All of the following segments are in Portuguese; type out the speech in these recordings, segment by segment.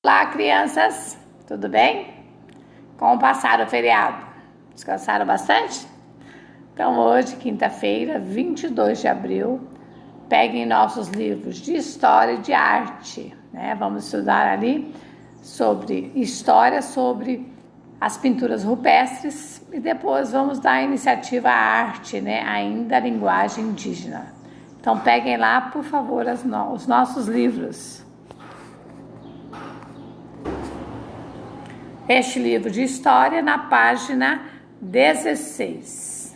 Olá, crianças, tudo bem? Como passaram o feriado? Descansaram bastante? Então hoje, quinta-feira, 22 de abril, peguem nossos livros de história e de arte, né? Vamos estudar ali sobre história, sobre as pinturas rupestres e depois vamos dar a iniciativa à arte, né? Ainda a linguagem indígena. Então peguem lá, por favor, os nossos livros. Este livro de história na página 16.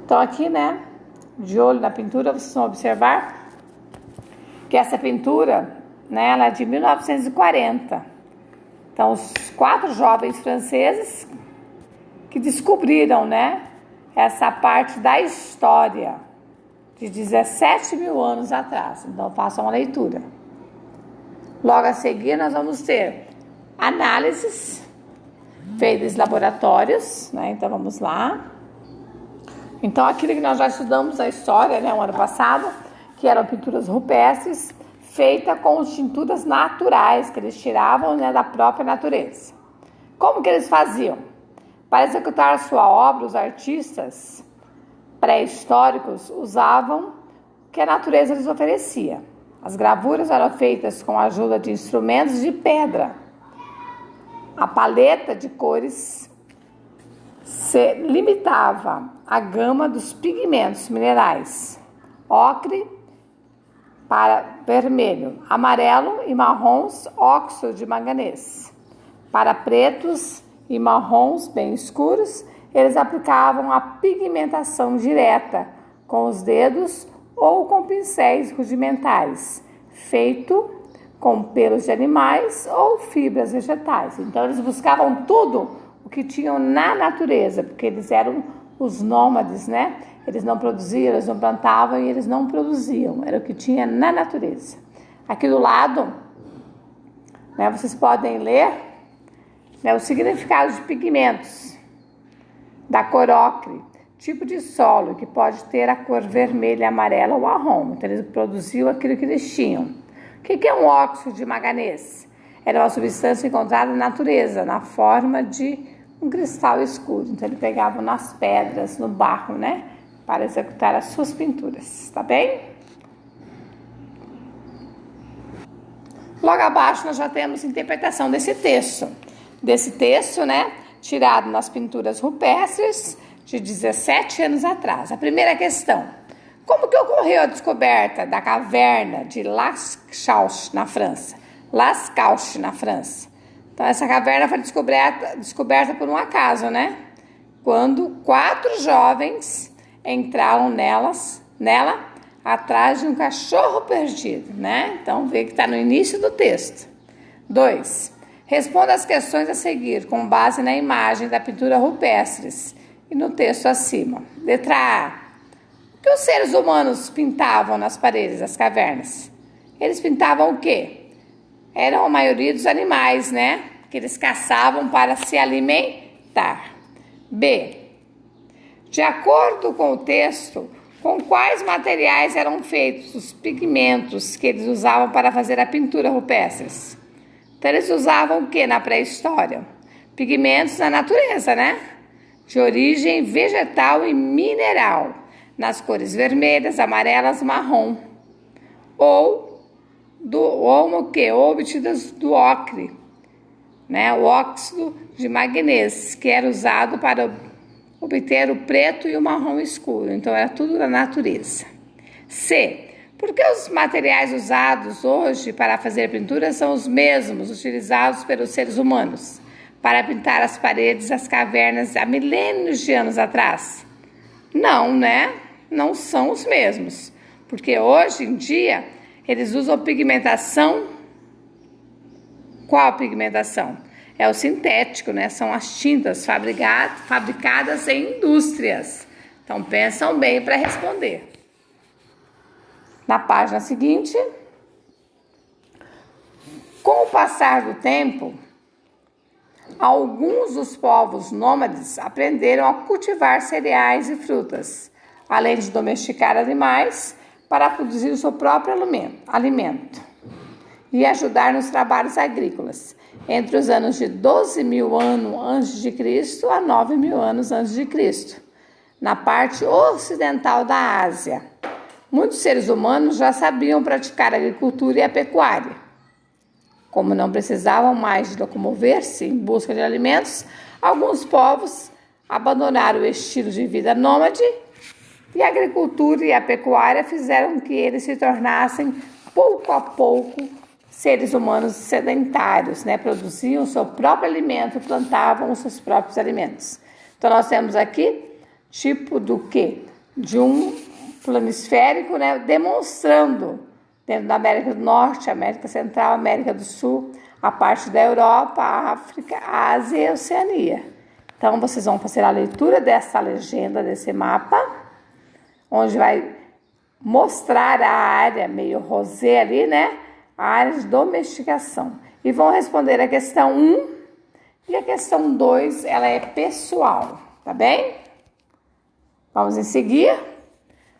Então aqui, né, de olho na pintura, vocês vão observar que essa pintura, né, ela é de 1940. Então, os 4 jovens franceses que descobriram, né, essa parte da história de 17 mil anos atrás. Então, façam uma leitura. Logo a seguir, nós vamos ter análises feitas em laboratórios, né? Então, vamos lá. Então, aquilo que nós já estudamos na história, né, o ano passado, que eram pinturas rupestres, feitas com tinturas naturais, que eles tiravam, né, da própria natureza. Como que eles faziam? Para executar sua obra, os artistas pré-históricos usavam o que a natureza lhes oferecia. As gravuras eram feitas com a ajuda de instrumentos de pedra. A paleta de cores se limitava à gama dos pigmentos minerais, ocre para vermelho, amarelo e marrons, óxido de manganês. Para pretos e marrons bem escuros, eles aplicavam a pigmentação direta com os dedos ou com pincéis rudimentares, feito com pelos de animais ou fibras vegetais. Então eles buscavam tudo o que tinham na natureza, porque eles eram os nômades, né? Eles não produziam, eles não plantavam e eles não produziam, era o que tinha na natureza. Aqui do lado, né, vocês podem ler, né, o significado de pigmentos, da cor ocre, tipo de solo que pode ter a cor vermelha, amarela ou marrom. Então eles produziam aquilo que eles tinham. O que é um óxido de manganês? Era uma substância encontrada na natureza, na forma de um cristal escuro. Então eles pegavam nas pedras, no barro, né, para executar as suas pinturas, tá bem? Logo abaixo nós já temos interpretação desse texto, né, tirado nas pinturas rupestres de 17 anos atrás. A primeira questão: como que ocorreu a descoberta da caverna de Lascaux, na França? Lascaux, na França. Então, essa caverna foi descoberta por um acaso, né? Quando 4 jovens entraram nela atrás de um cachorro perdido, né? Então, vê que está no início do texto. 2. Responda as questões a seguir com base na imagem da pintura rupestres e no texto acima. Letra A. O que os seres humanos pintavam nas paredes das cavernas? Eles pintavam o quê? Eram a maioria dos animais, né? Que eles caçavam para se alimentar. B. De acordo com o texto, com quais materiais eram feitos os pigmentos que eles usavam para fazer a pintura rupestres? Então, eles usavam o que na pré-história? Pigmentos da natureza, né? De origem vegetal e mineral, nas cores vermelhas, amarelas, marrom. Ou obtidas do ocre, né? O óxido de manganês, que era usado para obter o preto e o marrom escuro. Então, era tudo da natureza. C. Por que os materiais usados hoje para fazer pinturas são os mesmos utilizados pelos seres humanos para pintar as paredes das cavernas há milênios de anos atrás? Não, né? Não são os mesmos. Porque hoje em dia eles usam pigmentação. Qual pigmentação? É o sintético, né? São as tintas fabricadas em indústrias. Então pensam bem para responder. Na página seguinte, com o passar do tempo, Alguns dos povos nômades aprenderam a cultivar cereais e frutas, além de domesticar animais para produzir o seu próprio alimento e ajudar nos trabalhos agrícolas, entre os anos de 12.000 anos antes de Cristo a 9.000 anos antes de Cristo, na parte ocidental da Ásia. Muitos seres humanos já sabiam praticar a agricultura e a pecuária. Como não precisavam mais de locomover-se em busca de alimentos, alguns povos abandonaram o estilo de vida nômade e a agricultura e a pecuária fizeram que eles se tornassem, pouco a pouco, seres humanos sedentários, né? Produziam o seu próprio alimento, plantavam os seus próprios alimentos. Então, nós temos aqui tipo do quê? De um planisférico, né? Demonstrando dentro da América do Norte, América Central, América do Sul, a parte da Europa, a África, a Ásia e a Oceania. Então, vocês vão fazer a leitura dessa legenda, desse mapa, onde vai mostrar a área meio rosé ali, né? A área de domesticação. E vão responder a questão 1 e a questão 2, ela é pessoal, tá bem? Vamos em seguir.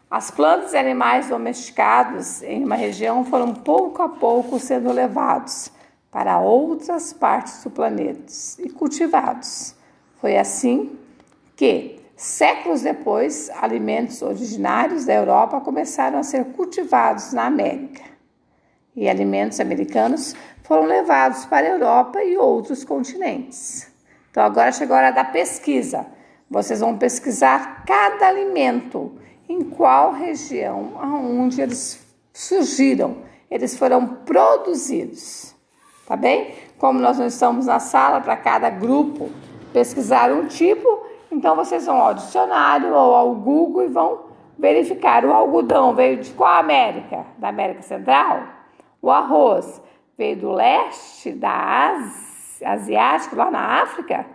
As plantas e animais domesticados em uma região foram pouco a pouco sendo levados para outras partes do planeta e cultivados. Foi assim que, séculos depois, alimentos originários da Europa começaram a ser cultivados na América. E alimentos americanos foram levados para a Europa e outros continentes. Então, agora chegou a hora da pesquisa. Vocês vão pesquisar cada alimento, em qual região, aonde eles surgiram, eles foram produzidos, tá bem? Como nós não estamos na sala para cada grupo pesquisar um tipo, então vocês vão ao dicionário ou ao Google e vão verificar. O algodão veio de qual América? Da América Central? O arroz veio do leste, da Ásia, asiático, lá na África?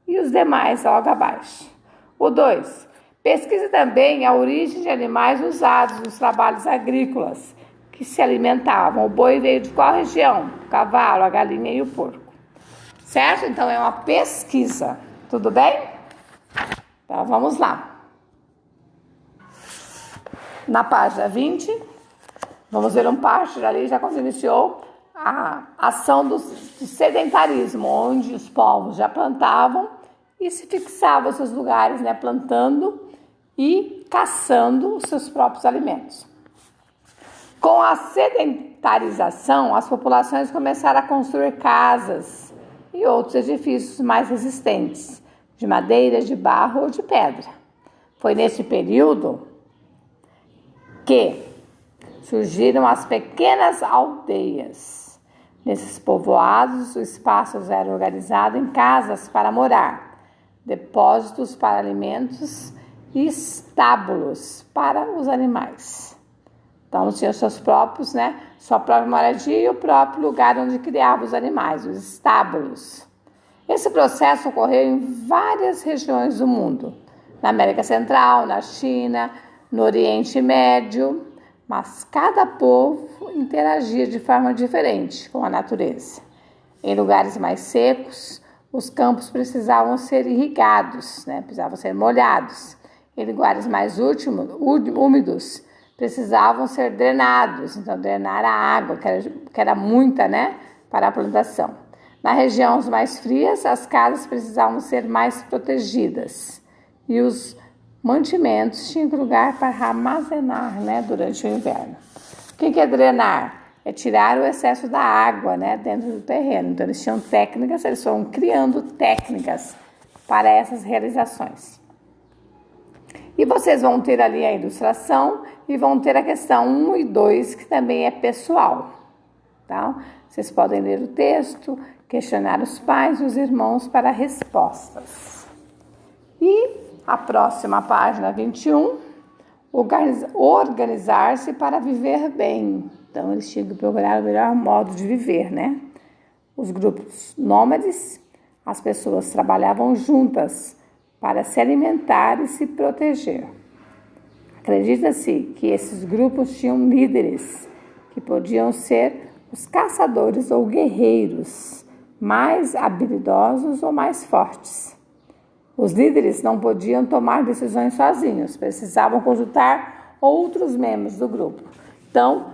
E os demais logo abaixo. O 2. Pesquise também a origem de animais usados nos trabalhos agrícolas que se alimentavam. O boi veio de qual região? O cavalo, a galinha e o porco. Certo? Então, é uma pesquisa. Tudo bem? Então, vamos lá. Na página 20, vamos ver um parte ali, já quando iniciou a ação do sedentarismo, onde os povos já plantavam e se fixavam em seus lugares, né, plantando e caçando os seus próprios alimentos. Com a sedentarização, as populações começaram a construir casas e outros edifícios mais resistentes, de madeira, de barro ou de pedra. Foi nesse período que surgiram as pequenas aldeias. Nesses povoados, os espaços eram organizados em casas para morar, depósitos para alimentos e estábulos para os animais. Então, tinham seus próprios, né? Sua própria moradia e o próprio lugar onde criavam os animais, os estábulos. Esse processo ocorreu em várias regiões do mundo, na América Central, na China, no Oriente Médio, mas cada povo interagia de forma diferente com a natureza. Em lugares mais secos, os campos precisavam ser irrigados, né? Precisavam ser molhados. Em lugares mais úmidos, precisavam ser drenados, então drenar a água, que era muita, né, para a plantação. Nas regiões mais frias, as casas precisavam ser mais protegidas e os mantimentos tinham lugar para armazenar, né, durante o inverno. O que é drenar? É tirar o excesso da água, né, dentro do terreno. Então, eles tinham técnicas, eles foram criando técnicas para essas realizações. E vocês vão ter ali a ilustração e vão ter a questão 1 e 2, que também é pessoal. Tá? Vocês podem ler o texto, questionar os pais e os irmãos para respostas. E a próxima página 21, organizar-se para viver bem. Então, eles tinham que procurar o melhor modo de viver, né? Os grupos nômades, as pessoas trabalhavam juntas para se alimentar e se proteger. Acredita-se que esses grupos tinham líderes, que podiam ser os caçadores ou guerreiros, mais habilidosos ou mais fortes. Os líderes não podiam tomar decisões sozinhos, precisavam consultar outros membros do grupo. Então,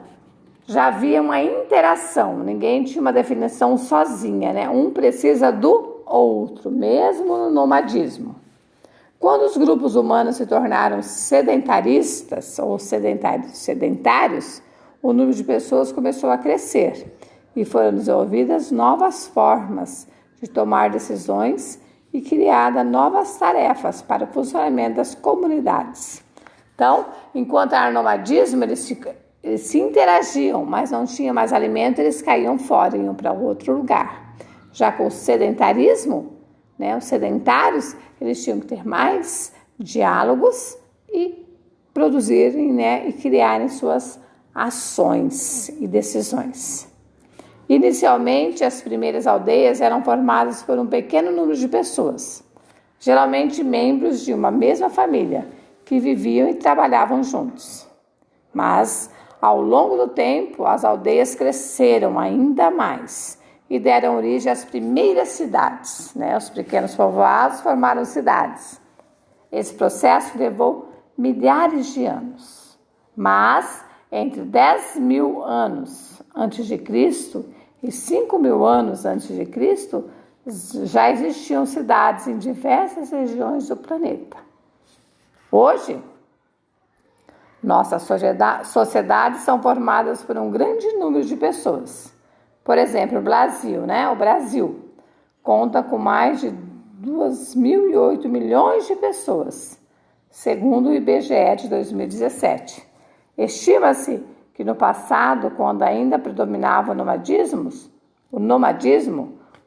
já havia uma interação, ninguém tinha uma definição sozinha, né? Um precisa do outro, mesmo no nomadismo. Quando os grupos humanos se tornaram sedentaristas ou sedentários, o número de pessoas começou a crescer e foram desenvolvidas novas formas de tomar decisões e criadas novas tarefas para o funcionamento das comunidades. Então, enquanto era nomadismo, eles se interagiam, mas não tinha mais alimento, eles caíam fora, iam para outro lugar. Já com o sedentarismo, né, os sedentários, eles tinham que ter mais diálogos e produzirem, né, e criarem suas ações e decisões. Inicialmente, as primeiras aldeias eram formadas por um pequeno número de pessoas, geralmente membros de uma mesma família, que viviam e trabalhavam juntos. Mas, ao longo do tempo, as aldeias cresceram ainda mais e deram origem às primeiras cidades, né? Os pequenos povoados formaram cidades. Esse processo levou milhares de anos, mas entre 10.000 anos antes de Cristo e 5.000 anos antes de Cristo, já existiam cidades em diversas regiões do planeta. Hoje, nossas sociedades são formadas por um grande número de pessoas. Por exemplo, o Brasil, né? O Brasil conta com mais de 2.008 milhões de pessoas, segundo o IBGE de 2017. Estima-se que no passado, quando ainda predominava o nomadismo,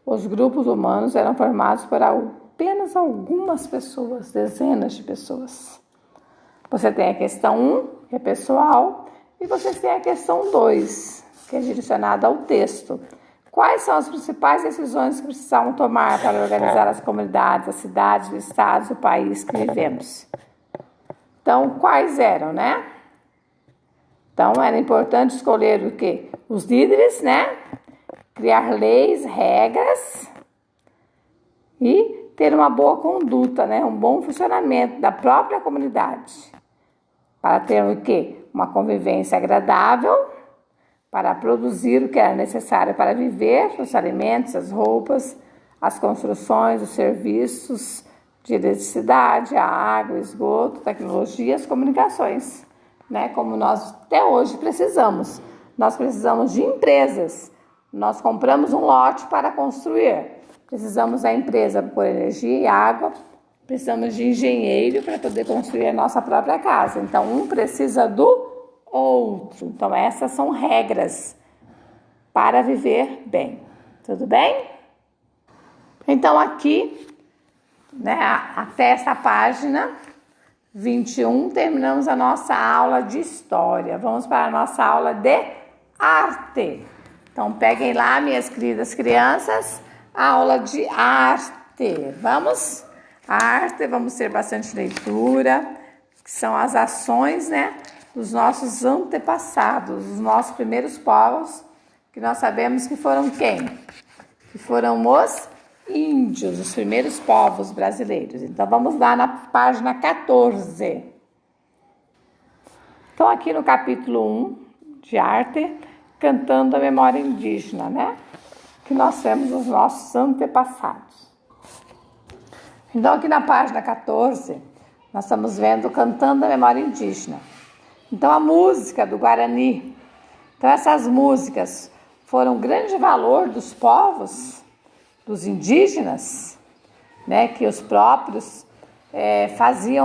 os grupos humanos eram formados por apenas algumas pessoas, dezenas de pessoas. Você tem a questão 1, que é pessoal, e você tem a questão 2, que é direcionada ao texto. Quais são as principais decisões que precisavam tomar para organizar as comunidades, as cidades, os estados, o país que vivemos? Então, quais eram, né? Então, era importante escolher o quê? Os líderes, né? Criar leis, regras e ter uma boa conduta, né? Um bom funcionamento da própria comunidade. Para ter o quê? Uma convivência agradável, para produzir o que era necessário para viver, os alimentos, as roupas, as construções, os serviços de eletricidade, a água, o esgoto, tecnologia, as comunicações, né? Como nós até hoje precisamos. Nós precisamos de empresas. Nós compramos um lote para construir. Precisamos da empresa por energia e água. Precisamos de engenheiro para poder construir a nossa própria casa. Então, um precisa do outro. Então, essas são regras para viver bem. Tudo bem? Então, aqui, né, até essa página 21, terminamos a nossa aula de história. Vamos para a nossa aula de arte. Então, peguem lá, minhas queridas crianças, a aula de arte. Vamos? A arte, vamos ter bastante leitura, que são as ações, né, dos nossos antepassados, os nossos primeiros povos, que nós sabemos que foram quem? Que foram os índios, os primeiros povos brasileiros. Então, vamos lá na página 14. Então, aqui no capítulo 1 de arte, cantando a memória indígena, né? Que nós temos os nossos antepassados. Então, aqui na página 14, nós estamos vendo cantando a memória indígena. Então, a música do Guarani. Então, essas músicas foram um grande valor dos povos, dos indígenas, né? Que os próprios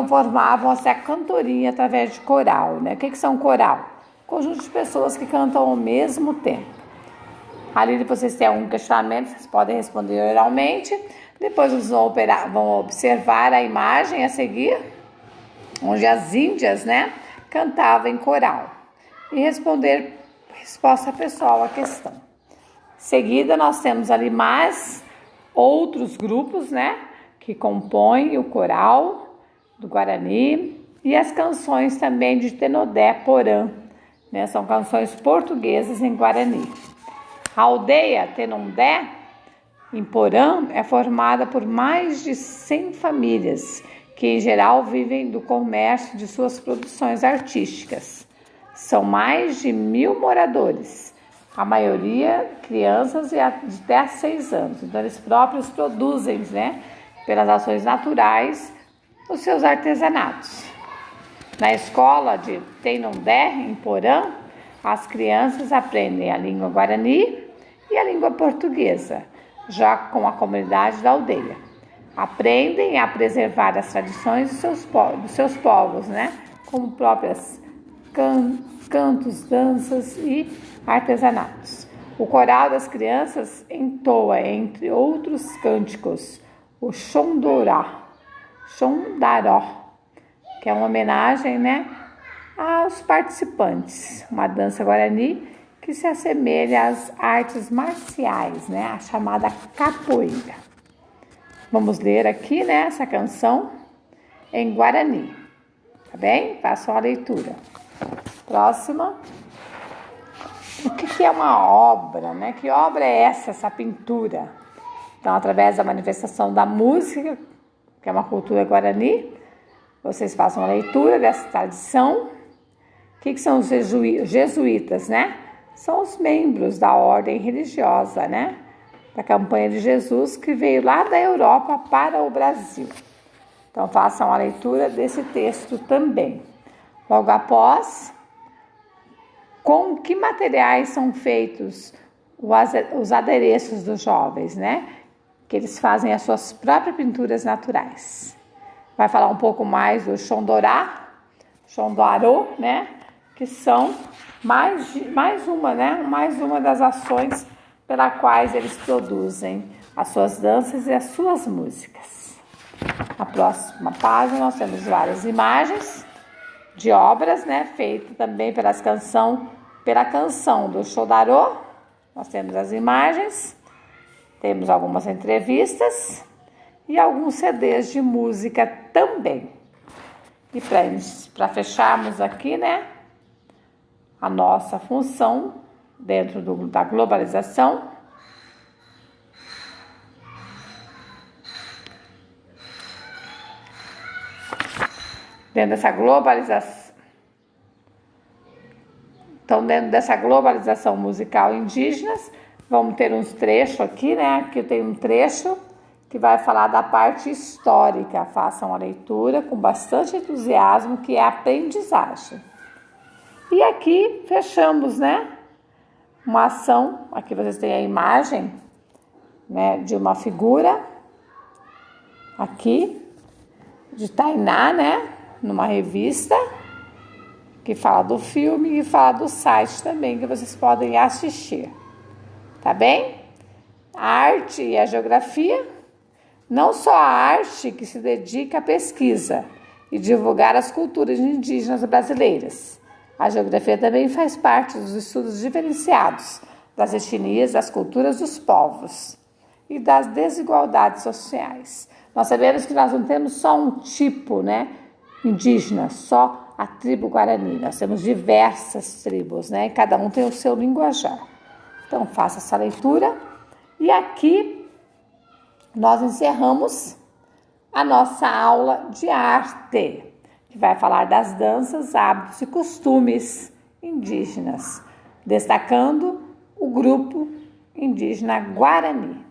formavam essa cantoria através de coral, né? O que são coral? Conjunto de pessoas que cantam ao mesmo tempo. Ali vocês têm algum questionamento, vocês podem responder oralmente. Depois vocês vão observar a imagem a seguir, onde as índias, né, cantavam em coral. E responder resposta pessoal à questão. Em seguida, nós temos ali mais outros grupos, né, que compõem o coral do Guarani e as canções também de Tenodé Porã, né, são canções portuguesas em Guarani. A aldeia Tenondé em Porã é formada por mais de 100 famílias, que em geral vivem do comércio de suas produções artísticas. São mais de 1.000 moradores, a maioria crianças de até 6 anos. Então eles próprios produzem, né, pelas ações naturais, os seus artesanatos. Na escola de Tenondé, em Porã, as crianças aprendem a língua guarani e a língua portuguesa, já com a comunidade da aldeia. Aprendem a preservar as tradições dos seus povos, né? Como próprias cantos, danças e artesanatos. O coral das crianças entoa, entre outros cânticos, o Xondaró, que é uma homenagem, né, aos participantes, uma dança guarani que se assemelha às artes marciais, né, a chamada capoeira. Vamos ler aqui, né, essa canção em guarani, tá bem? Façam a leitura. Próxima. O que é uma obra, né? Que obra é essa pintura? Então, através da manifestação da música, que é uma cultura guarani, vocês façam a leitura dessa tradição. O que são os jesuítas, né? São os membros da ordem religiosa, né? Da campanha de Jesus, que veio lá da Europa para o Brasil. Então, façam a leitura desse texto também. Logo após, com que materiais são feitos os adereços dos jovens, né? Que eles fazem as suas próprias pinturas naturais. Vai falar um pouco mais do Xondaró, né? Que são mais uma das ações pelas quais eles produzem as suas danças e as suas músicas. Na próxima página nós temos várias imagens de obras, né? Feitas também pela canção do Xondaró. Nós temos as imagens, temos algumas entrevistas e alguns CDs de música também. E para fecharmos aqui, né, a nossa função dentro da globalização, dentro dessa globalização musical indígenas, vamos ter uns trechos aqui, né? Aqui tem um trecho que vai falar da parte histórica. Façam a leitura com bastante entusiasmo, que é a aprendizagem. E aqui fechamos, né? Uma ação. Aqui vocês têm a imagem, né, de uma figura aqui de Tainá, né? Numa revista que fala do filme e fala do site também, que vocês podem assistir. Tá bem? A arte e a geografia, não só a arte que se dedica à pesquisa e divulgar as culturas indígenas brasileiras. A geografia também faz parte dos estudos diferenciados das etnias, das culturas dos povos e das desigualdades sociais. Nós sabemos que nós não temos só um tipo, né, indígena, só a tribo Guarani. Nós temos diversas tribos, né, e cada um tem o seu linguajar. Então, faça essa leitura. E aqui nós encerramos a nossa aula de arte, que vai falar das danças, hábitos e costumes indígenas, destacando o grupo indígena Guarani.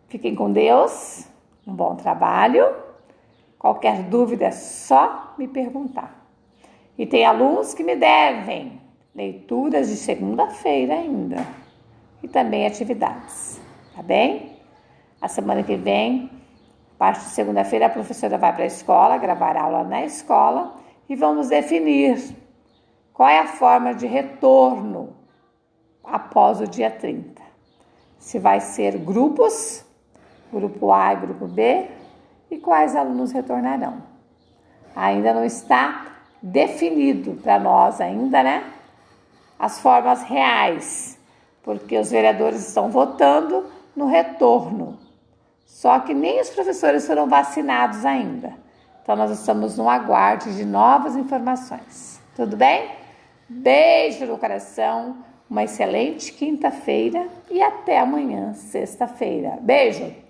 Fiquem com Deus, um bom trabalho. Qualquer dúvida é só me perguntar. E tem alunos que me devem leituras de segunda-feira ainda. E também atividades, tá bem? A semana que vem, a parte de segunda-feira, a professora vai para a escola, gravar aula na escola e vamos definir qual é a forma de retorno após o dia 30. Se vai ser grupos, grupo A e grupo B, e quais alunos retornarão. Ainda não está definido para nós ainda, né? As formas reais, porque os vereadores estão votando no retorno. Só que nem os professores foram vacinados ainda. Então, nós estamos no aguardo de novas informações. Tudo bem? Beijo no coração, uma excelente quinta-feira e até amanhã, sexta-feira. Beijo!